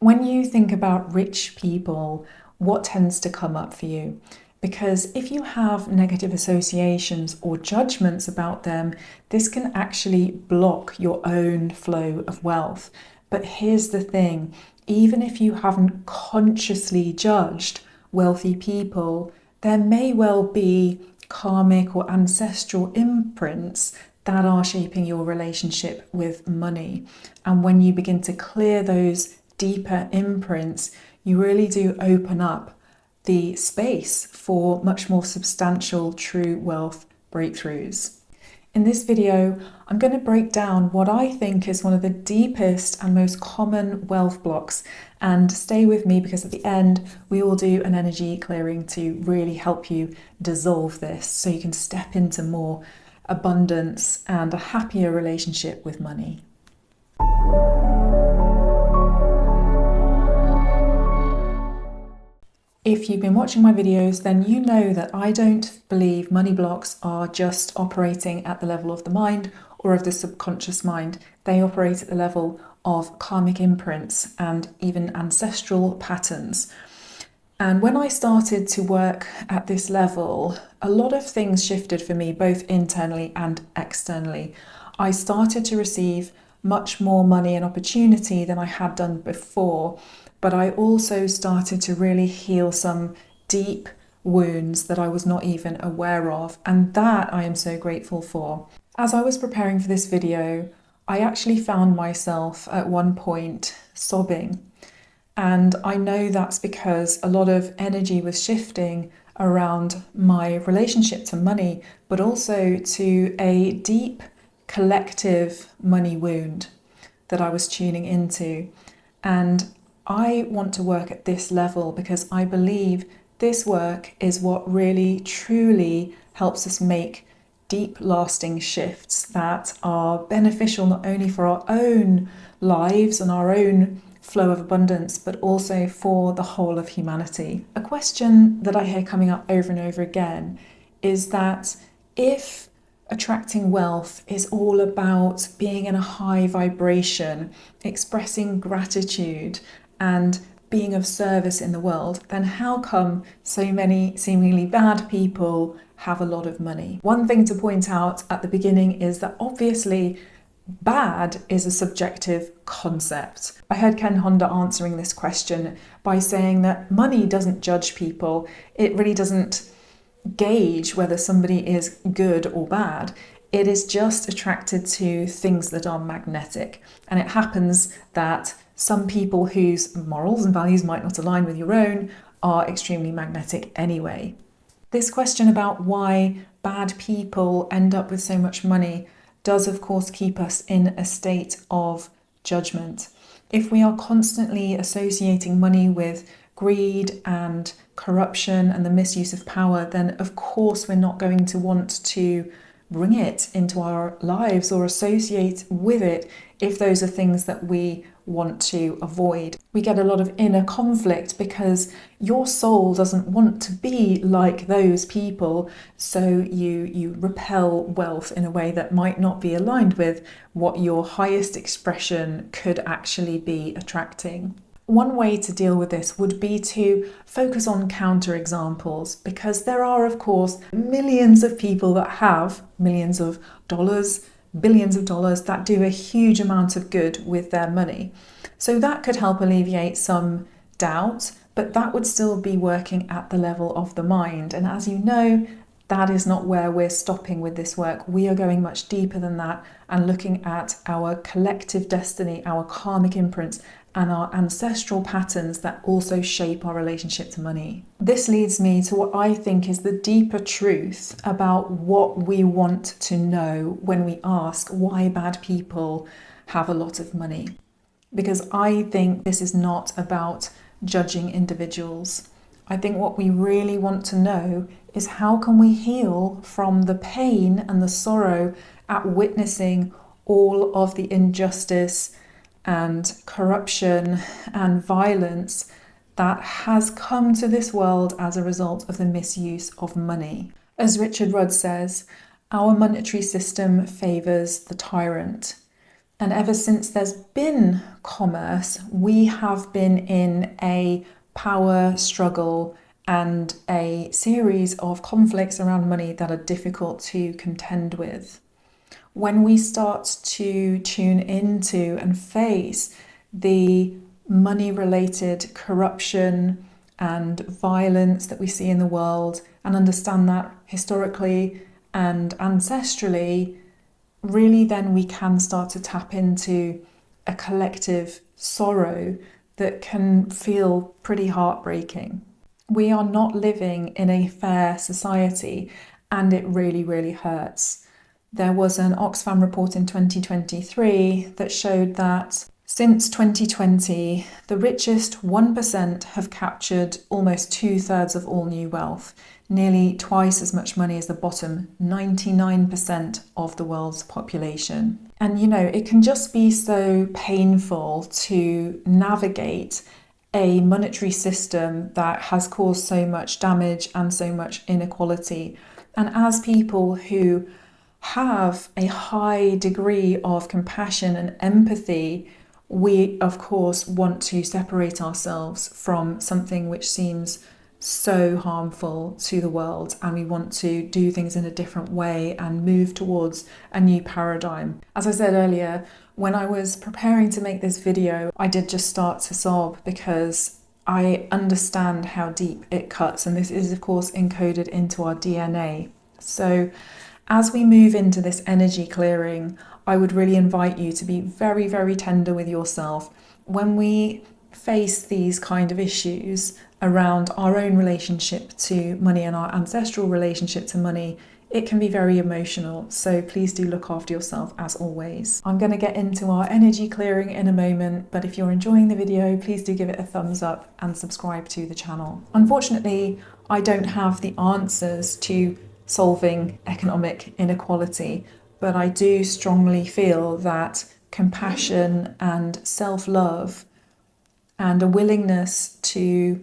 When you think about rich people, what tends to come up for you? Because if you have negative associations or judgments about them, this can actually block your own flow of wealth. But here's the thing, even if you haven't consciously judged wealthy people, there may well be karmic or ancestral imprints that are shaping your relationship with money. And when you begin to clear those deeper imprints, you really do open up the space for much more substantial true wealth breakthroughs. In this video, I'm going to break down what I think is one of the deepest and most common wealth blocks, and stay with me because at the end we will do an energy clearing to really help you dissolve this so you can step into more abundance and a happier relationship with money. If you've been watching my videos, then you know that I don't believe money blocks are just operating at the level of the mind or of the subconscious mind. They operate at the level of karmic imprints and even ancestral patterns. And when I started to work at this level, a lot of things shifted for me, both internally and externally. I started to receive much more money and opportunity than I had done before. But I also started to really heal some deep wounds that I was not even aware of, and that I am so grateful for. As I was preparing for this video, I actually found myself at one point sobbing, and I know that's because a lot of energy was shifting around my relationship to money, but also to a deep collective money wound that I was tuning into. And I want to work at this level because I believe this work is what really truly helps us make deep lasting shifts that are beneficial not only for our own lives and our own flow of abundance, but also for the whole of humanity. A question that I hear coming up over and over again is that if attracting wealth is all about being in a high vibration, expressing gratitude, and being of service in the world, then how come so many seemingly bad people have a lot of money? One thing to point out at the beginning is that obviously bad is a subjective concept. I heard Ken Honda answering this question by saying that money doesn't judge people. It really doesn't gauge whether somebody is good or bad. It is just attracted to things that are magnetic. And it happens that some people whose morals and values might not align with your own are extremely magnetic anyway. This question about why bad people end up with so much money does of course keep us in a state of judgment. If we are constantly associating money with greed and corruption and the misuse of power, then of course we're not going to want to bring it into our lives or associate with it if those are things that we want to avoid. We get a lot of inner conflict because your soul doesn't want to be like those people, so you repel wealth in a way that might not be aligned with what your highest expression could actually be attracting. One way to deal with this would be to focus on counterexamples, because there are, of course, millions of people that have millions of dollars, billions of dollars, that do a huge amount of good with their money. So that could help alleviate some doubt, but that would still be working at the level of the mind. And as you know, that is not where we're stopping with this work. We are going much deeper than that and looking at our collective destiny, our karmic imprints, and our ancestral patterns that also shape our relationship to money. This leads me to what I think is the deeper truth about what we want to know when we ask why bad people have a lot of money. Because I think this is not about judging individuals. I think what we really want to know is how can we heal from the pain and the sorrow at witnessing all of the injustice and corruption and violence that has come to this world as a result of the misuse of money. As Richard Rudd says, our monetary system favours the tyrant. And ever since there's been commerce, we have been in a power struggle and a series of conflicts around money that are difficult to contend with. When we start to tune into and face the money-related corruption and violence that we see in the world and understand that historically and ancestrally, really then we can start to tap into a collective sorrow that can feel pretty heartbreaking. We are not living in a fair society, and it really, really hurts. There was an Oxfam report in 2023 that showed that since 2020, the richest 1% have captured almost 2/3 of all new wealth, nearly twice as much money as the bottom 99% of the world's population. And it can just be so painful to navigate a monetary system that has caused so much damage and so much inequality. And as people who have a high degree of compassion and empathy, we of course want to separate ourselves from something which seems so harmful to the world, and we want to do things in a different way and move towards a new paradigm. As I said earlier, when I was preparing to make this video, I did just start to sob because I understand how deep it cuts, and this is of course encoded into our DNA. So as we move into this energy clearing, I would really invite you to be very, very tender with yourself. When we face these kind of issues around our own relationship to money and our ancestral relationship to money, it can be very emotional. So please do look after yourself as always. I'm going to get into our energy clearing in a moment, but if you're enjoying the video, please do give it a thumbs up and subscribe to the channel. Unfortunately, I don't have the answers to solving economic inequality, but I do strongly feel that compassion and self-love and a willingness to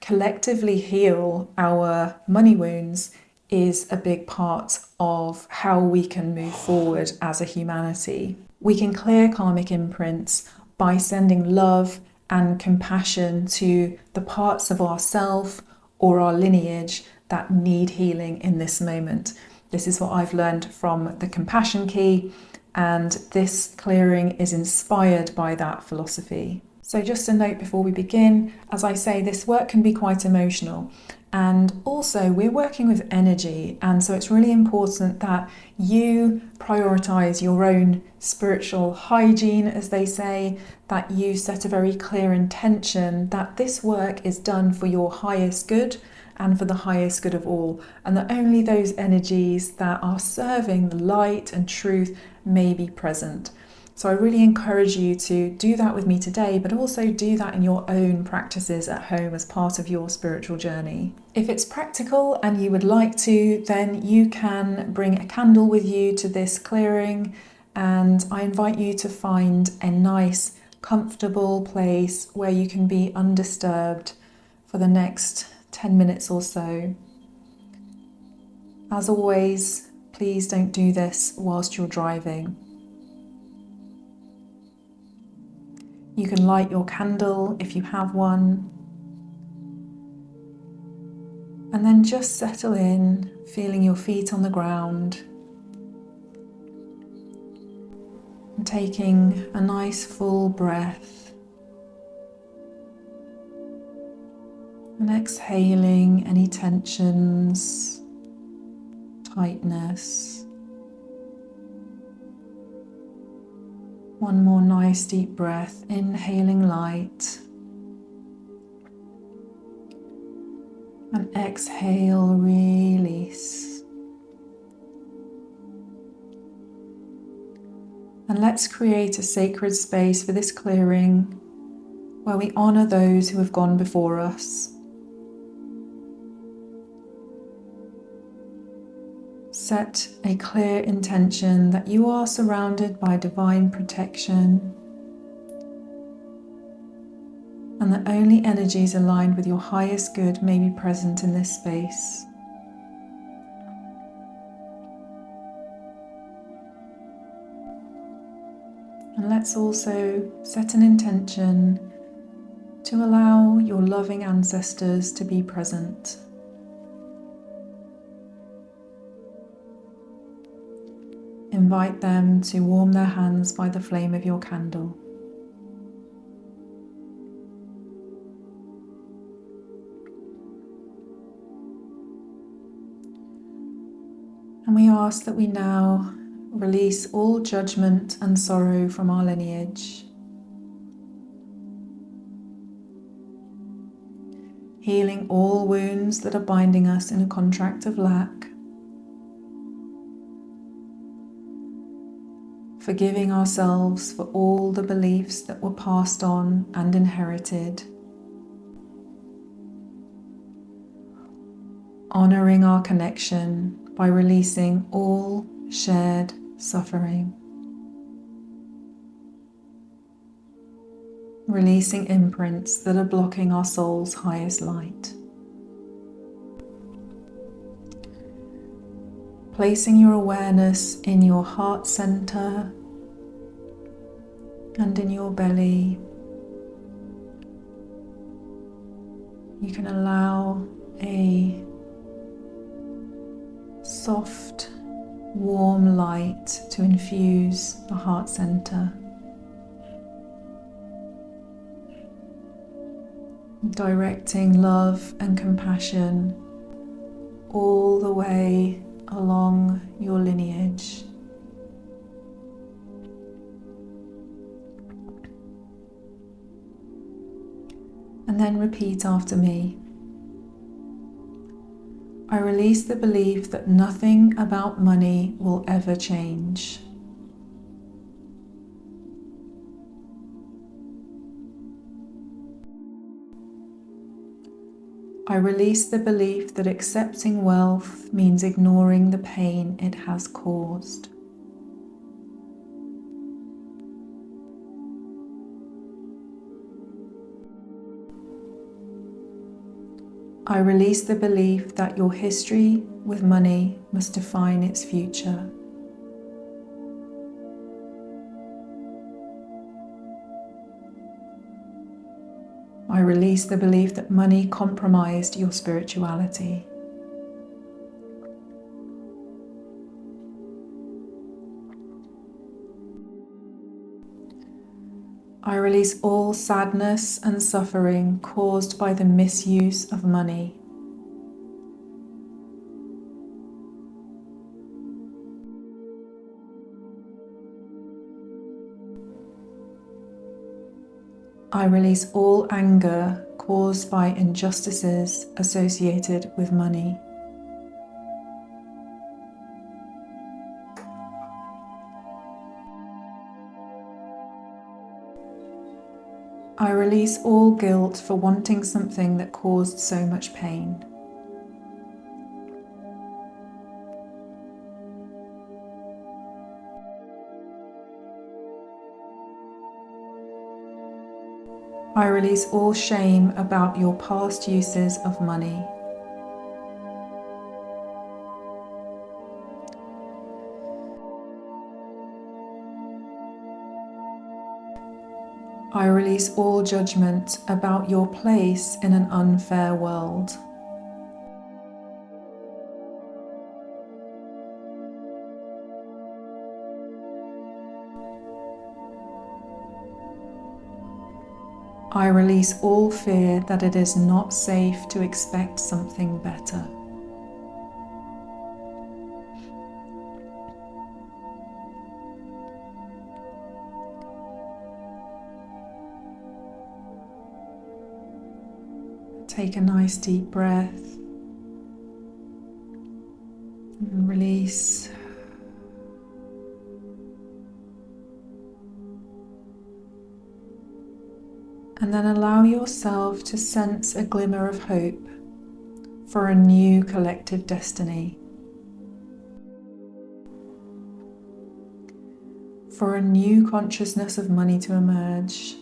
collectively heal our money wounds is a big part of how we can move forward as a humanity. We can clear karmic imprints by sending love and compassion to the parts of ourself or our lineage that need healing in this moment. This is what I've learned from the Compassion Key, and this clearing is inspired by that philosophy. So just a note before we begin, as I say, this work can be quite emotional, and also we're working with energy, and so it's really important that you prioritize your own spiritual hygiene, as they say, that you set a very clear intention that this work is done for your highest good and for the highest good of all, and that only those energies that are serving the light and truth may be present. So I really encourage you to do that with me today, but also do that in your own practices at home as part of your spiritual journey. If it's practical and you would like to, then you can bring a candle with you to this clearing, and I invite you to find a nice, comfortable place where you can be undisturbed for the next 10 minutes or so. As always, please don't do this whilst you're driving. You can light your candle if you have one, and then just settle in, feeling your feet on the ground and taking a nice full breath and exhaling any tensions, tightness. One more nice deep breath, inhaling light, and exhale, release. And let's create a sacred space for this clearing where we honor those who have gone before us. Set a clear intention that you are surrounded by divine protection and that only energies aligned with your highest good may be present in this space. let's also set an intention to allow your loving ancestors to be present. Invite them to warm their hands by the flame of your candle. And we ask that we now release all judgment and sorrow from our lineage, healing all wounds that are binding us in a contract of lack, forgiving ourselves for all the beliefs that were passed on and inherited, honoring our connection by releasing all shared suffering, releasing imprints that are blocking our soul's highest light. Placing your awareness in your heart center and in your belly, you can allow a soft, warm light to infuse the heart center, directing love and compassion all the way along your lineage. And then repeat after me. I release the belief that nothing about money will ever change. I release the belief that accepting wealth means ignoring the pain it has caused. I release the belief that your history with money must define its future. I release the belief that money compromised your spirituality. I release all sadness and suffering caused by the misuse of money. I release all anger caused by injustices associated with money. I release all guilt for wanting something that caused so much pain. I release all shame about your past uses of money. I release all judgment about your place in an unfair world. I release all fear that it is not safe to expect something better. Take a nice deep breath and release. And then allow yourself to sense a glimmer of hope for a new collective destiny, for a new consciousness of money to emerge,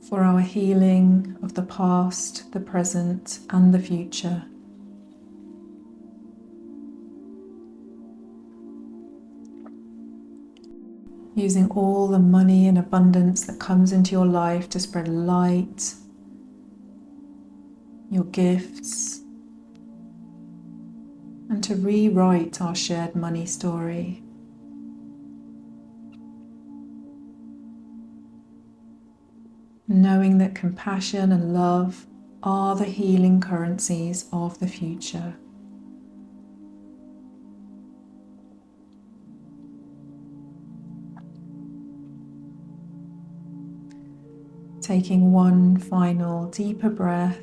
for our healing of the past, the present, and the future. using all the money and abundance that comes into your life to spread light, your gifts, and to rewrite our shared money story. Knowing that compassion and love are the healing currencies of the future. Taking one final deeper breath.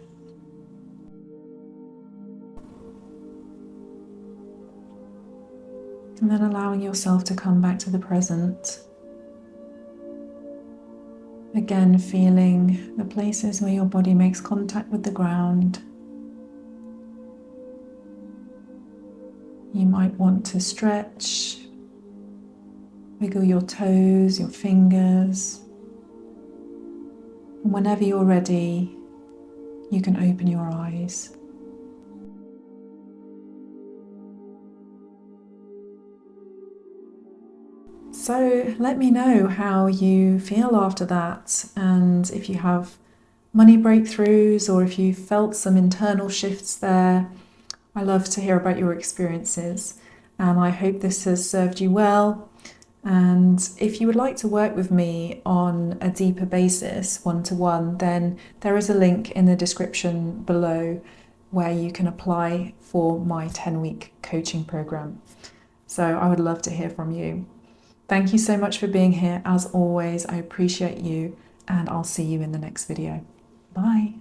And then allowing yourself to come back to the present. Again, feeling the places where your body makes contact with the ground. You might want to stretch, wiggle your toes, your fingers. And whenever you're ready, you can open your eyes. So let me know how you feel after that, and if you have money breakthroughs or if you felt some internal shifts there. I love to hear about your experiences, and I hope this has served you well. And if you would like to work with me on a deeper basis, one-to-one, then there is a link in the description below where you can apply for my 10-week coaching program. So I would love to hear from you. Thank you so much for being here. As always, I appreciate you, and I'll see you in the next video. Bye.